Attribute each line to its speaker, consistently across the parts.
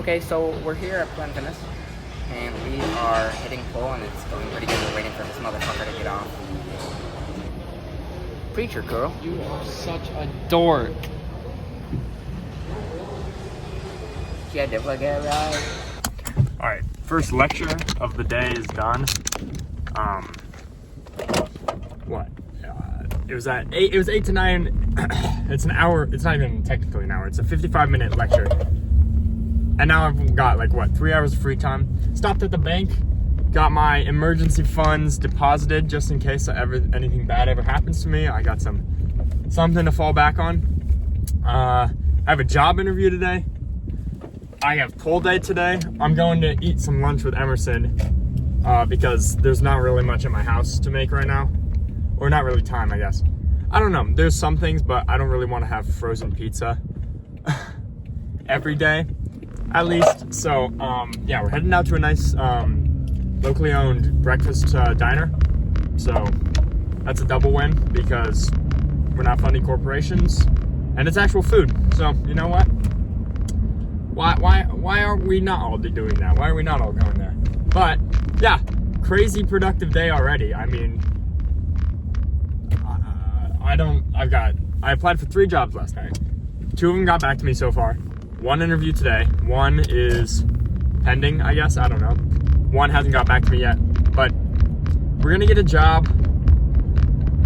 Speaker 1: Okay, so we're here at Planet Fitness, and we are hitting pull, and it's going pretty good. We're waiting for this motherfucker to get off. Preacher girl.
Speaker 2: You are such a dork.
Speaker 1: Yeah, did I get it right?
Speaker 2: All right, first lecture of the day is done. What? It was at 8. It was 8 to 9. It's an hour. It's not even technically an hour. It's a 55-minute lecture. And now I've got 3 hours of free time. Stopped at the bank, got my emergency funds deposited just in case anything bad ever happens to me. I got something to fall back on. I have a job interview today. I have pull day today. I'm going to eat some lunch with Emerson because there's not really much at my house to make right now. Or not really time, I guess. I don't know. There's some things, but I don't really want to have frozen pizza every day, at least. So, yeah, we're heading out to a nice locally owned breakfast diner. So that's a double win because we're not funding corporations and it's actual food. So, you know what? Why aren't we not all doing that? Why are we not all going there? But yeah, crazy productive day already. I mean, I applied for 3 jobs last night. 2 of them got back to me so far. 1 interview today. 1 is pending, I guess. I don't know. 1 hasn't got back to me yet. But we're gonna get a job,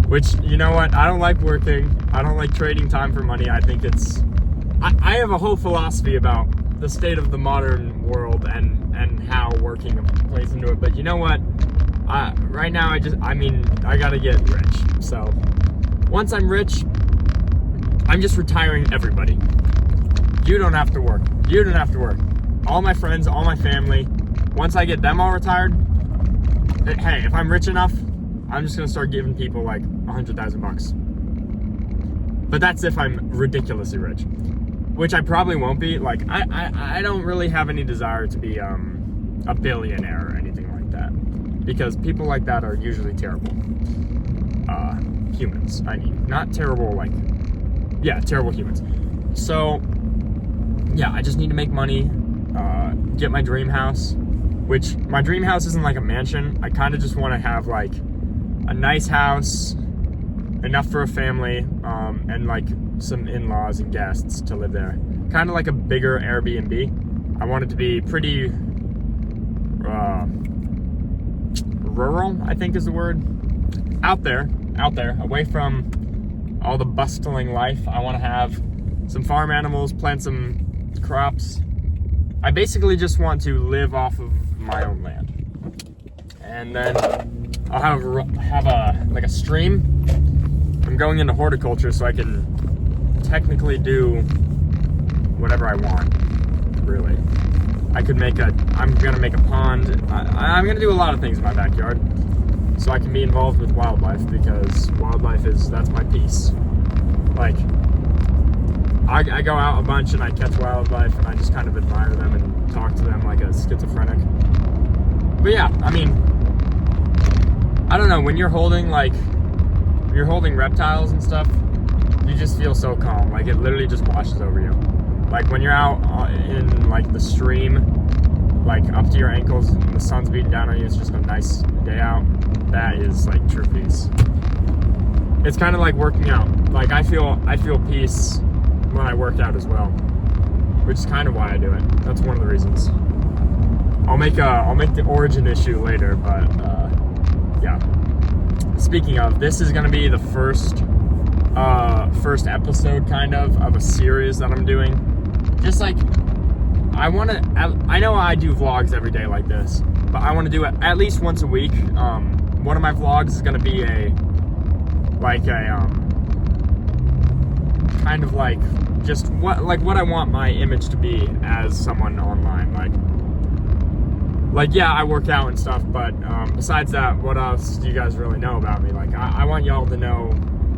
Speaker 2: which, you know what? I don't like working. I don't like trading time for money. I think I have a whole philosophy about the state of the modern world and how working plays into it. But you know what? Right now, I gotta get rich. So once I'm rich, I'm just retiring everybody. You don't have to work. You don't have to work. All my friends, all my family, once I get them all retired, hey, if I'm rich enough, I'm just gonna start giving people $100,000. But that's if I'm ridiculously rich, which I probably won't be. I don't really have any desire to be a billionaire or anything like that, because people like that are usually terrible humans. I mean, not terrible terrible humans. So yeah, I just need to make money, get my dream house, which my dream house isn't like a mansion. I kind of just want to have a nice house, enough for a family, and some in-laws and guests to live there. Kind of like a bigger Airbnb. I want it to be pretty rural, I think is the word. Out there, away from all the bustling life. I want to have some farm animals, plant some crops. I basically just want to live off of my own land. And then I'll have a stream. I'm going into horticulture, so I can technically do whatever I want, really. I'm gonna make a pond. I'm gonna do a lot of things in my backyard, so I can be involved with wildlife, because that's my piece. I go out a bunch and I catch wildlife and I just kind of admire them and talk to them like a schizophrenic. But yeah, I mean, I don't know, when you're holding reptiles and stuff, you just feel so calm. It literally just washes over you. When you're out in the stream, up to your ankles and the sun's beating down on you, it's just a nice day out. That is true peace. It's kind of like working out. I feel peace when I work out as well, which is kind of why I do it. That's one of the reasons. I'll make the origin issue later, but yeah. Speaking of, this is gonna be the first episode kind of a series that I'm doing. Just I know I do vlogs every day like this, but I want to do it at least once a week. One of my vlogs is gonna be just what I want my image to be as someone online. Yeah, I work out and stuff, but besides that, what else do you guys really know about me? I want y'all to know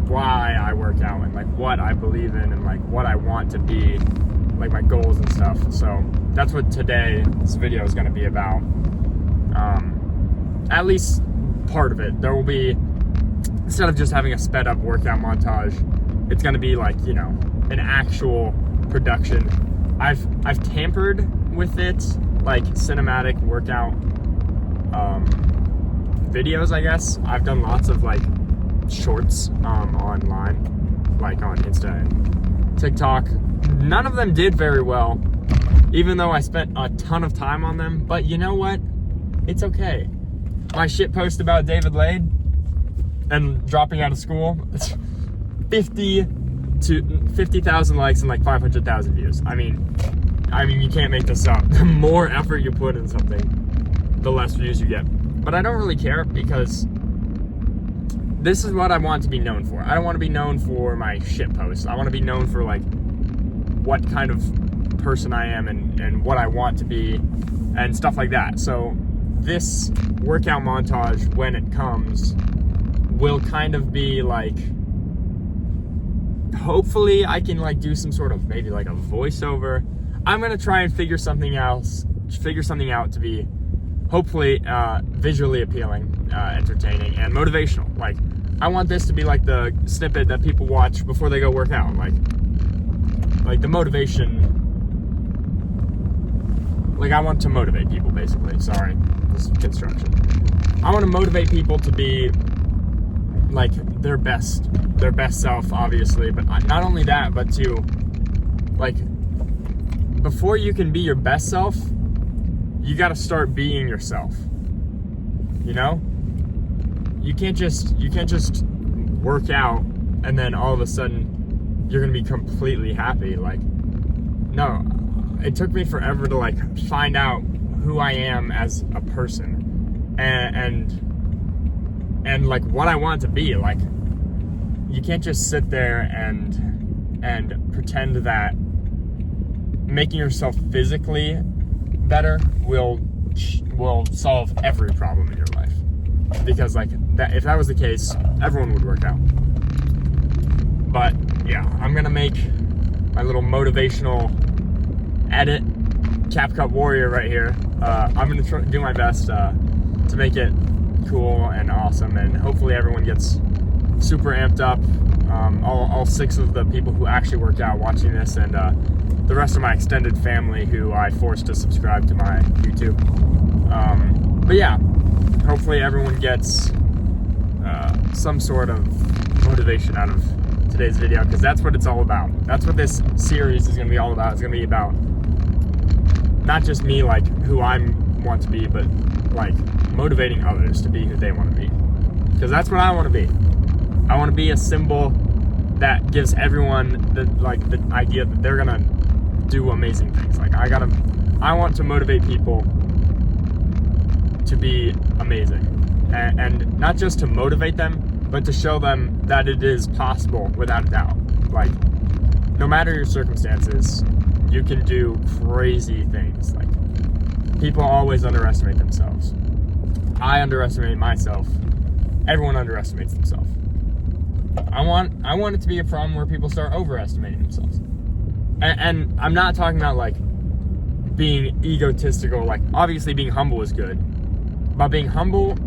Speaker 2: why I work out and what I believe in and what I want to be, my goals and stuff. So that's what today's video is going to be about. At least part of it. There will be, instead of just having a sped up workout montage, it's going to be an actual production I've tampered with it, like cinematic workout videos, I guess. I've done lots of like shorts online, like on Insta and TikTok. None of them did very well, even though I spent a ton of time on them. But you know what? It's okay. My shit post about David Lade and dropping out of school, it's 50,000 likes and like 500,000 views. I mean, you can't make this up. The more effort you put in something, the less views you get. But I don't really care, because this is what I want to be known for. I don't want to be known for my shit posts. I want to be known for like what kind of person I am and what I want to be and stuff like that. So this workout montage, when it comes, will kind of be like, hopefully I can like do some sort of maybe like a voiceover. I'm gonna try and figure something out to be hopefully visually appealing, entertaining, and motivational. Like, I want this to be like the snippet that people watch before they go work out. Like the motivation. Like, I want to motivate people, basically. Sorry, this is construction. I want to motivate people to be like their best self, obviously. But not only that, but to like, before you can be your best self, you got to start being yourself. You know? You can't just work out and then all of a sudden you're going to be completely happy. Like, no. It took me forever to like find out who I am as a person and like what I want to be. Like, you can't just sit there and pretend that making yourself physically better will solve every problem in your life. Because like that, if that was the case, everyone would work out. But yeah, I'm gonna make my little motivational edit, CapCut Warrior right here. I'm gonna do my best to make it cool and awesome, and hopefully everyone gets super amped up. All 6 of the people who actually worked out watching this, and the rest of my extended family who I forced to subscribe to my YouTube. But yeah, hopefully everyone gets some sort of motivation out of today's video, because that's what it's all about. That's what this series is gonna be all about. It's gonna be about not just me, like who I want to be, but like motivating others to be who they want to be. Because that's what I want to be. I want to be a symbol that gives everyone the idea that they're gonna do amazing things. Like, I want to motivate people to be amazing, and not just to motivate them, but to show them that it is possible without a doubt. Like, no matter your circumstances, you can do crazy things. Like, people always underestimate themselves. I underestimate myself. Everyone underestimates themselves. I want it to be a problem where people start overestimating themselves. And I'm not talking about like being egotistical. Like, obviously being humble is good, but being humble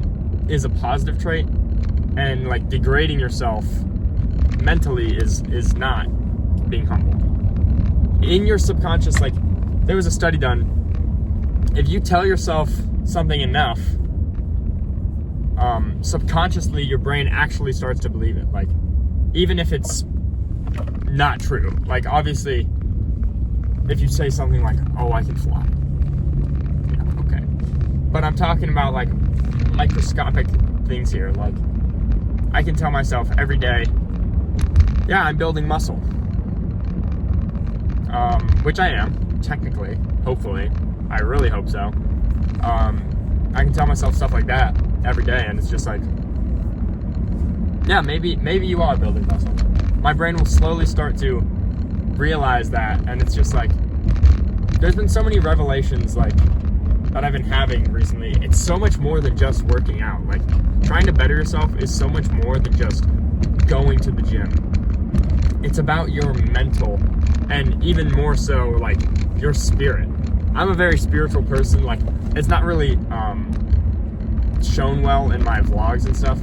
Speaker 2: is a positive trait, and like degrading yourself mentally is not being humble. In your subconscious, like, there was a study done, if you tell yourself something enough, subconsciously your brain actually starts to believe it. Like, even if it's not true. Like, obviously, if you say something like, oh, I can fly, yeah, okay, but I'm talking about like microscopic things here. Like, I can tell myself every day, yeah, I'm building muscle, which I am, technically, hopefully. I really hope so. I can tell myself stuff like that every day, and it's just like, yeah, maybe you are building muscle. My brain will slowly start to realize that, and it's just like, there's been so many revelations like that I've been having recently. It's so much more than just working out. Like, trying to better yourself is so much more than just going to the gym. It's about your mental, and even more so, like, your spirit. I'm a very spiritual person. Like, it's not really shown well in my vlogs and stuff,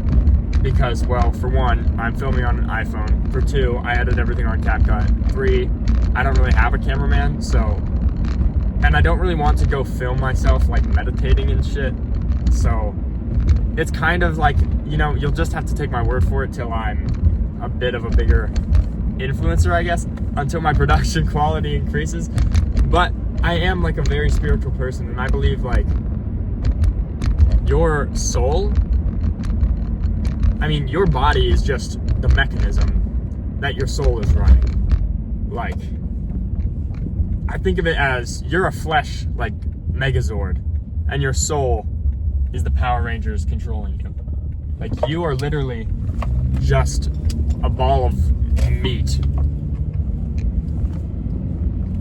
Speaker 2: because, well, for one, I'm filming on an iPhone. For 2, I edit everything on CapCut. 3, I don't really have a cameraman, so, and I don't really want to go film myself like meditating and shit. So it's kind of like, you know, you'll just have to take my word for it till I'm a bit of a bigger influencer, I guess, until my production quality increases. But I am like a very spiritual person, and I believe like your soul, I mean, your body is just the mechanism that your soul is running. Like, I think of it as you're a flesh, like Megazord, and your soul is the Power Rangers controlling you. Like, you are literally just a ball of meat.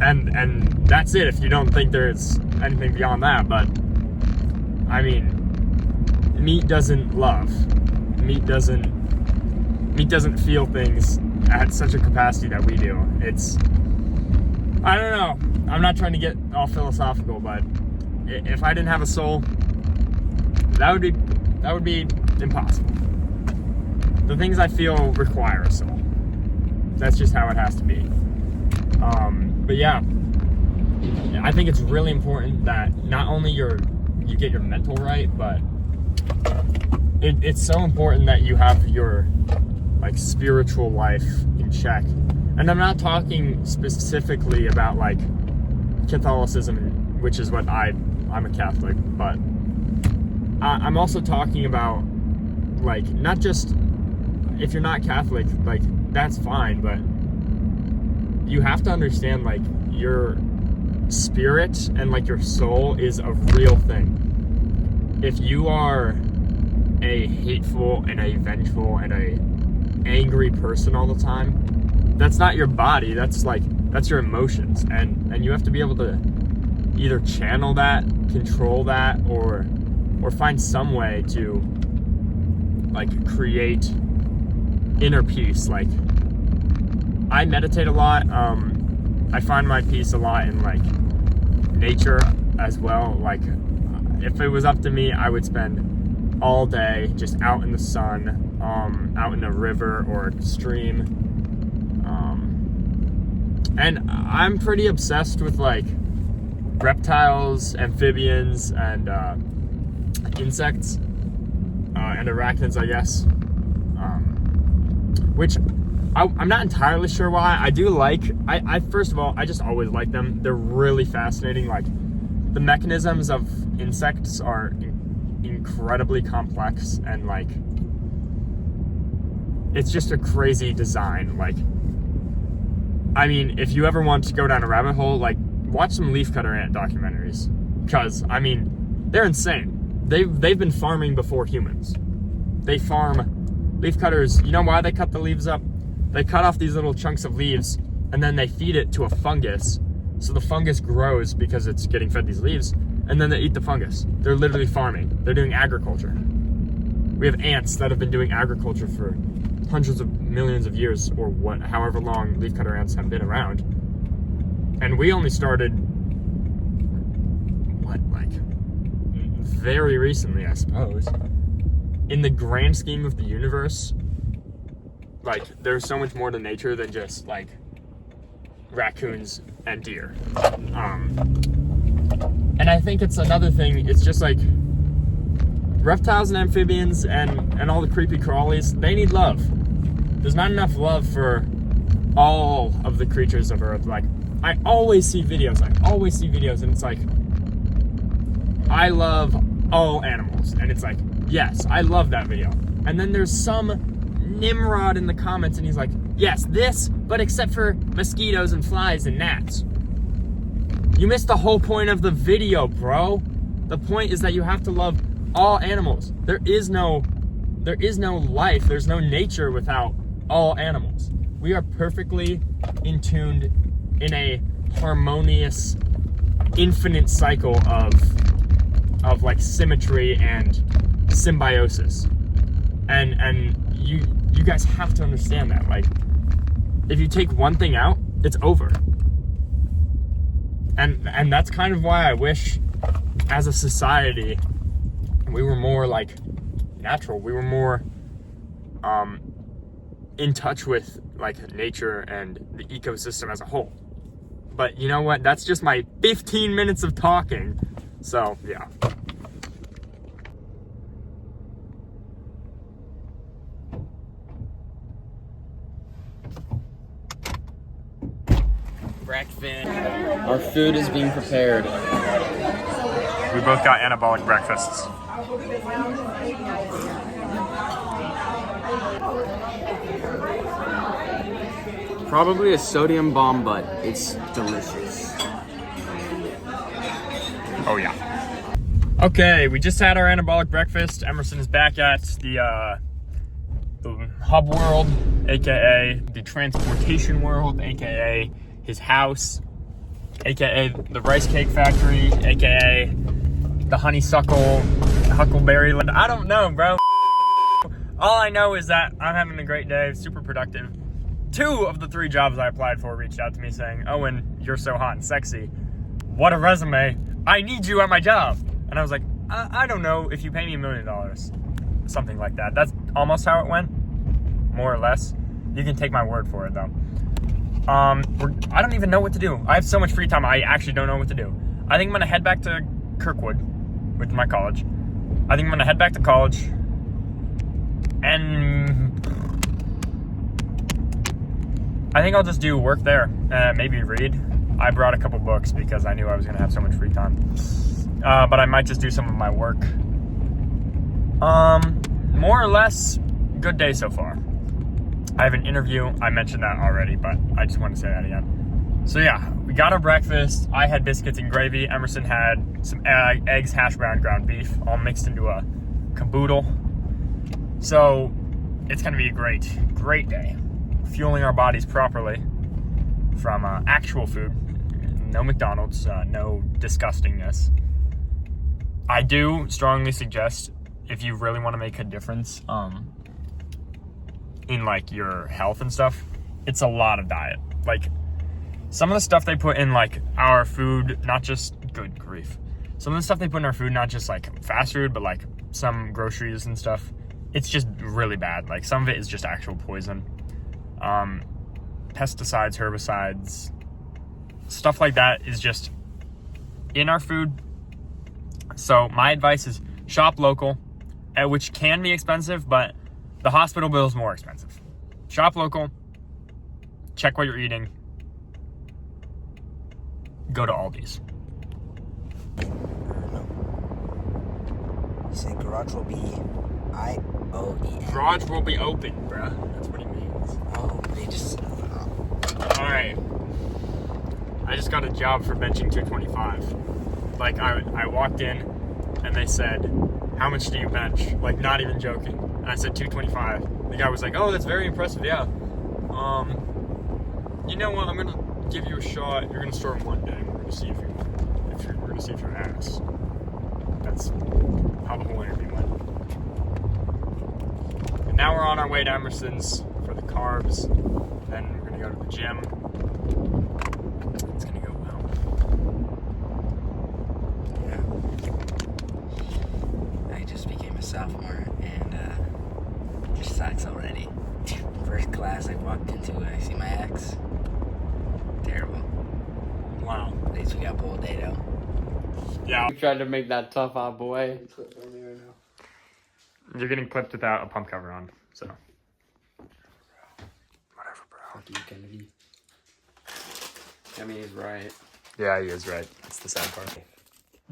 Speaker 2: And that's it if you don't think there's anything beyond that. But, I mean, meat doesn't love. Meat doesn't feel things at such a capacity that we do. It's, I don't know. I'm not trying to get all philosophical, but if I didn't have a soul, that would be impossible. The things I feel require a soul. That's just how it has to be. But yeah, I think it's really important that not only you get your mental right, but it's so important that you have your like spiritual life in check. And I'm not talking specifically about like Catholicism, which is what I'm a Catholic, but I'm also talking about like, not just if you're not Catholic, like that's fine, but you have to understand like your spirit and like your soul is a real thing. If you are a hateful and a vengeful and a angry person all the time, that's not your body, that's your emotions, and you have to be able to either channel that, control that, or find some way to like create inner peace. Like, I meditate a lot. I find my peace a lot in like nature as well. Like, if it was up to me, I would spend all day just out in the sun, out in a river or a stream. And I'm pretty obsessed with like reptiles, amphibians, and insects, and arachnids, I guess. Which I'm not entirely sure why. I do like, I first of all, I just always like them. They're really fascinating. Like, the mechanisms of insects are incredibly complex, and like, it's just a crazy design. Like, I mean, if you ever want to go down a rabbit hole, like, watch some leafcutter ant documentaries, because I mean, they're insane. They've been farming before humans. They farm leafcutters. You know why they cut the leaves up? They cut off these little chunks of leaves, and then they feed it to a fungus. So the fungus grows because it's getting fed these leaves, and then they eat the fungus. They're literally farming. They're doing agriculture. We have ants that have been doing agriculture for hundreds of millions of years, or however long leafcutter ants have been around. And we only started, very recently, I suppose. In the grand scheme of the universe, like, there's so much more to nature than just like raccoons and deer. And I think it's another thing, it's just like reptiles and amphibians and all the creepy crawlies, they need love. There's not enough love for all of the creatures of Earth. Like, I always see videos, and it's like, I love all animals, and it's like, yes, I love that video. And then there's some Nimrod in the comments, and he's like, yes, this, but except for mosquitoes and flies and gnats. You missed the whole point of the video, bro. The point is that you have to love all animals. There is no life, there's no nature without all animals. We are perfectly in tuned in a harmonious, infinite cycle of like symmetry and symbiosis. And you guys have to understand that. Like, if you take one thing out, it's over. And that's kind of why I wish, as a society, we were more like natural. We were more in touch with like nature and the ecosystem as a whole. But you know what? That's just my 15 minutes of talking. So, yeah.
Speaker 1: Breakfast. Our food is being prepared.
Speaker 2: We both got anabolic breakfasts.
Speaker 1: Probably a sodium bomb, but it's delicious.
Speaker 2: Oh yeah. Okay, we just had our anabolic breakfast. Emerson is back at the hub world, aka the transportation world, aka his house, aka the rice cake factory, aka the honeysuckle huckleberry land. I don't know, bro. All I know is that I'm having a great day, super productive. 2 of the 3 jobs I applied for reached out to me saying, Owen, you're so hot and sexy. What a resume. I need you at my job. And I was like, I don't know if you pay me $1 million. Something like that. That's almost how it went. More or less. You can take my word for it, though. I don't even know what to do. I have so much free time, I actually don't know what to do. I think I'm going to head back to Kirkwood, which is my college. I think I'm going to head back to college. And I think I'll just do work there. Maybe read. I brought a couple books because I knew I was going to have so much free time. But I might just do some of my work. More or less, good day so far. I have an interview. I mentioned that already, but I just want to say that again. So yeah, we got our breakfast. I had biscuits and gravy. Emerson had some eggs, hash brown, ground beef, all mixed into a caboodle. So it's going to be a great day. Fueling our bodies properly from actual food. No McDonald's, no disgustingness. I do strongly suggest, if you really want to make a difference in like your health and stuff, it's a lot of diet. Like some of the stuff they put in like our food, not just, good grief, some of the stuff they put in our food, not just like fast food, but like some groceries and stuff, it's just really bad. Like some of it is just actual poison. Pesticides, herbicides, stuff like that is just in our food. So my advice is shop local, which can be expensive, but the hospital bill is more expensive. Shop local, check what you're eating, go to Aldi's.
Speaker 3: You say garage will be IOEN.
Speaker 2: Garage will be open, bruh. That's what he means.
Speaker 3: Oh, they just.
Speaker 2: Alright. I just got a job for benching 225. Like, I walked in and they said, how much do you bench? Like, not even joking. And I said 225. The guy was like, oh, that's very impressive, yeah. You know what? I'm gonna give you a shot. You're gonna start one day. We're gonna see we're gonna see if you're ass. That's how the whole interview went. And now we're on our way to Emerson's for the carbs. Then we're gonna go to the gym. It's gonna go well.
Speaker 3: Yeah. I just became a sophomore and it sucks already. First class I walked into, I see my ex. Terrible.
Speaker 2: Wow.
Speaker 3: At least we got bowl day though.
Speaker 2: Yeah.
Speaker 1: You tried to make that tough out, boy.
Speaker 2: You're getting clipped without a pump cover on, so. Whatever, bro.
Speaker 1: Fuck you, Kennedy. I mean, he's right.
Speaker 2: Yeah, he is right. That's the sad part.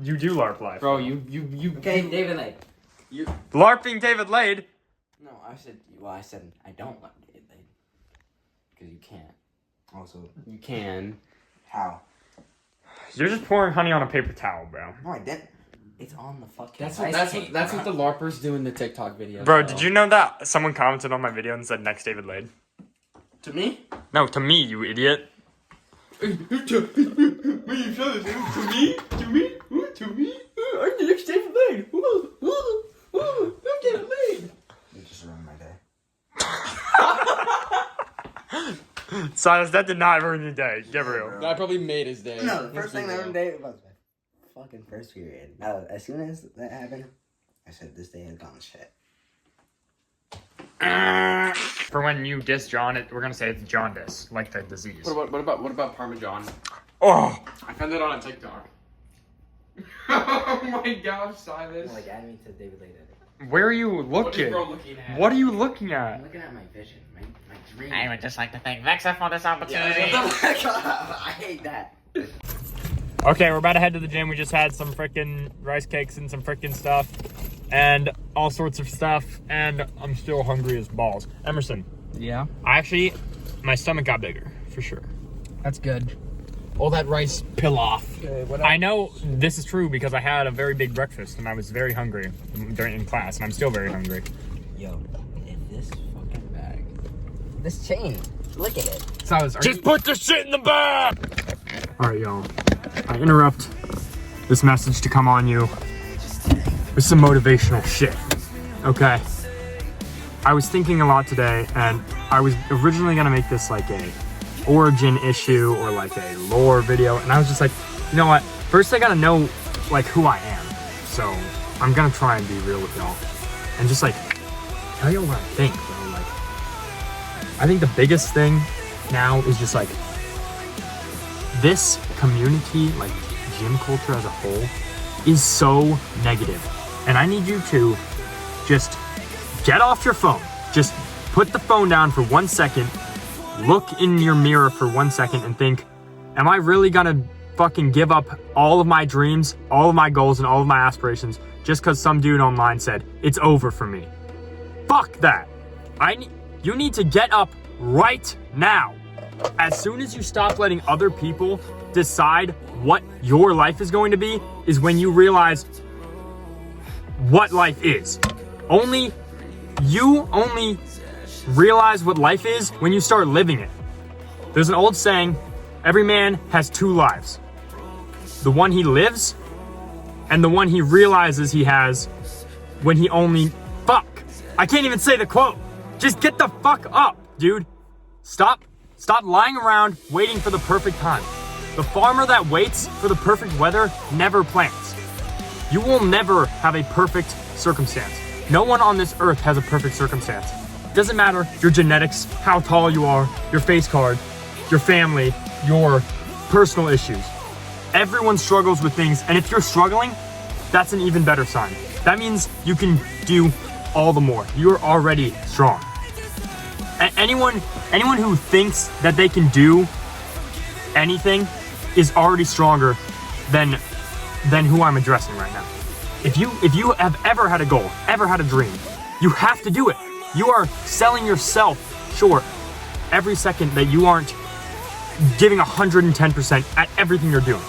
Speaker 2: You do LARP life.
Speaker 1: Bro, you.
Speaker 3: Okay, David Lake.
Speaker 2: LARPing David Lade?
Speaker 3: No, I said I don't like David Lake. Because you can't. Also,
Speaker 1: You can.
Speaker 3: how?
Speaker 2: You're just pouring honey on a paper towel, bro.
Speaker 3: No, I didn't. It's on the fucking
Speaker 1: That's
Speaker 3: ice cake,
Speaker 1: what the LARPers do in the TikTok videos.
Speaker 2: Bro, did you know that someone commented on my video and said next David Lade?
Speaker 1: To me?
Speaker 2: No, to me, you idiot.
Speaker 1: To me? I'm the next David Lade. I'm David Lade.
Speaker 3: You just ruined my day.
Speaker 2: Silas, that did not ruin your day. Get real.
Speaker 1: That probably made his day.
Speaker 3: No, the first thing that day was my fucking first period. As soon as that happened, I said this day has gone to shit.
Speaker 2: For when you diss John, we're gonna say it's jaundice, like the disease.
Speaker 1: What about Parmesan?
Speaker 2: Oh, I found it on a TikTok. Oh my gosh, Silas.
Speaker 3: Like, add me to David Late Edit.
Speaker 2: Where are you looking?
Speaker 1: What is bro looking at?
Speaker 2: What are you looking
Speaker 3: I'm
Speaker 2: at?
Speaker 3: looking at my vision, my dream.
Speaker 4: I would just like to thank Vexa for this opportunity.
Speaker 3: I hate that.
Speaker 2: Okay, we're about to head to the gym. We just had some frickin' rice cakes and some frickin' stuff and all sorts of stuff, and I'm still hungry as balls. Emerson,
Speaker 1: Yeah,
Speaker 2: my stomach got bigger, for sure.
Speaker 1: that's good.
Speaker 2: All that rice pilaf.
Speaker 1: Okay, what
Speaker 2: I know this is true because I had a very big breakfast and I was very hungry in class, and I'm still very hungry.
Speaker 3: Yo, if this fucking bag, this chain, look at it.
Speaker 1: Silas,
Speaker 2: Just put the shit in the bag! Alright, y'all. I interrupt this message to come on you with some motivational shit. Okay? I was thinking a lot today, and I was originally gonna make this like a origin issue or like a lore video, and I was just like, you know what? First I gotta know like who I am. So I'm gonna try and be real with y'all and just like tell you what I think, bro. Like, I think the biggest thing now is just like this community, like gym culture as a whole, is so negative. And I need you to just get off your phone. Just put the phone down for 1 second, look in your mirror for 1 second and think, am I really gonna fucking give up all of my dreams, all of my goals, and all of my aspirations just because some dude online said it's over for me? Fuck that. You need to get up right now. As soon as you stop letting other people decide what your life is going to be is when you realize what life is. You only realize what life is when you start living it. There's an old saying, every man has two lives. The one he lives and the one he realizes he has when he only... Fuck! I can't even say the quote. Just get the fuck up, dude. Stop lying around waiting for the perfect time. The farmer that waits for the perfect weather never plants. You will never have a perfect circumstance. No one on this earth has a perfect circumstance. Doesn't matter your genetics, how tall you are, your face card, your family, your personal issues. Everyone struggles with things, and if you're struggling, that's an even better sign. That means you can do all the more. You're already strong. Anyone who thinks that they can do anything is already stronger than who I'm addressing right now. If you have ever had a goal, ever had a dream, you have to do it. You are selling yourself short every second that you aren't giving 110% at everything you're doing.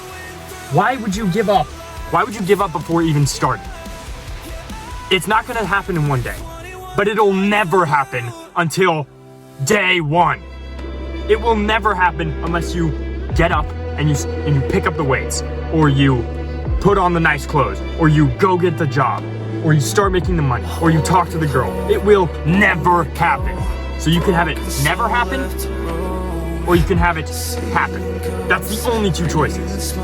Speaker 2: Why would you give up? Why would you give up before even starting? It's not gonna happen in one day, but it'll never happen until day one. It will never happen unless you get up and you pick up the weights, or you put on the nice clothes, or you go get the job, or you start making the money, or you talk to the girl. It will never happen. So you can have it never happen, or you can have it happen. That's the only two choices.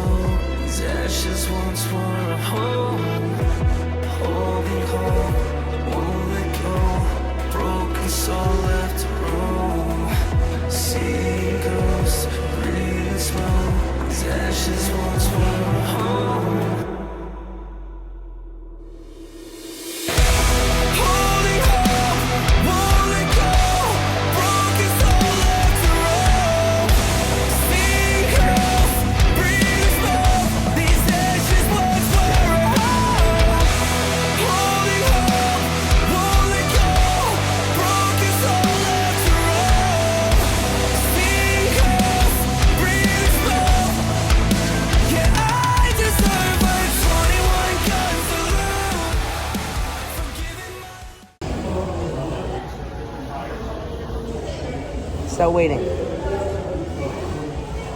Speaker 3: Still waiting.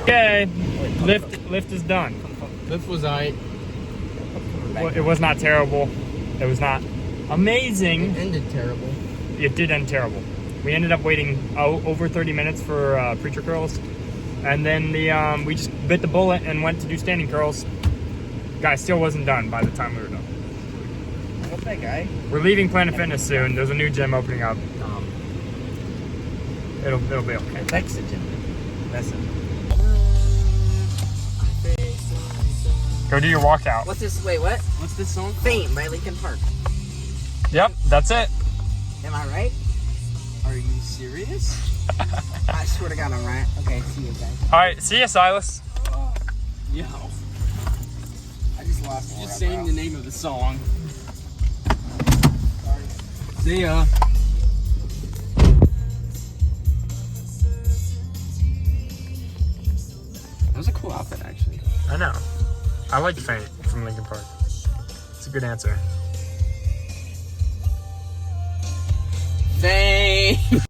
Speaker 2: Okay, lift is done.
Speaker 1: Lift was alright.
Speaker 2: Well, it was not terrible. It was not amazing.
Speaker 1: Ended terrible.
Speaker 2: It did end terrible. We ended up waiting over 30 minutes for preacher curls, and then we just bit the bullet and went to do standing curls. Guy still wasn't done by the time we were done.
Speaker 3: What's that guy?
Speaker 2: We're leaving Planet Fitness soon. There's a new gym opening up. It'll be okay.
Speaker 3: Oxygen. Listen.
Speaker 2: Go do your walkout.
Speaker 3: What's this? Wait, what? What's this song? Fame by Linkin Park.
Speaker 2: Yep, that's it.
Speaker 3: Am I right? Are you serious? I swear to God, I'm right. Okay, see you guys.
Speaker 2: All right, see ya, Silas.
Speaker 3: Yo. I just lost. Just saying the name of the song. Sorry. See ya. That was a cool outfit, actually.
Speaker 2: I know. I like Faint from Linkin Park. It's a good answer.
Speaker 3: Fame.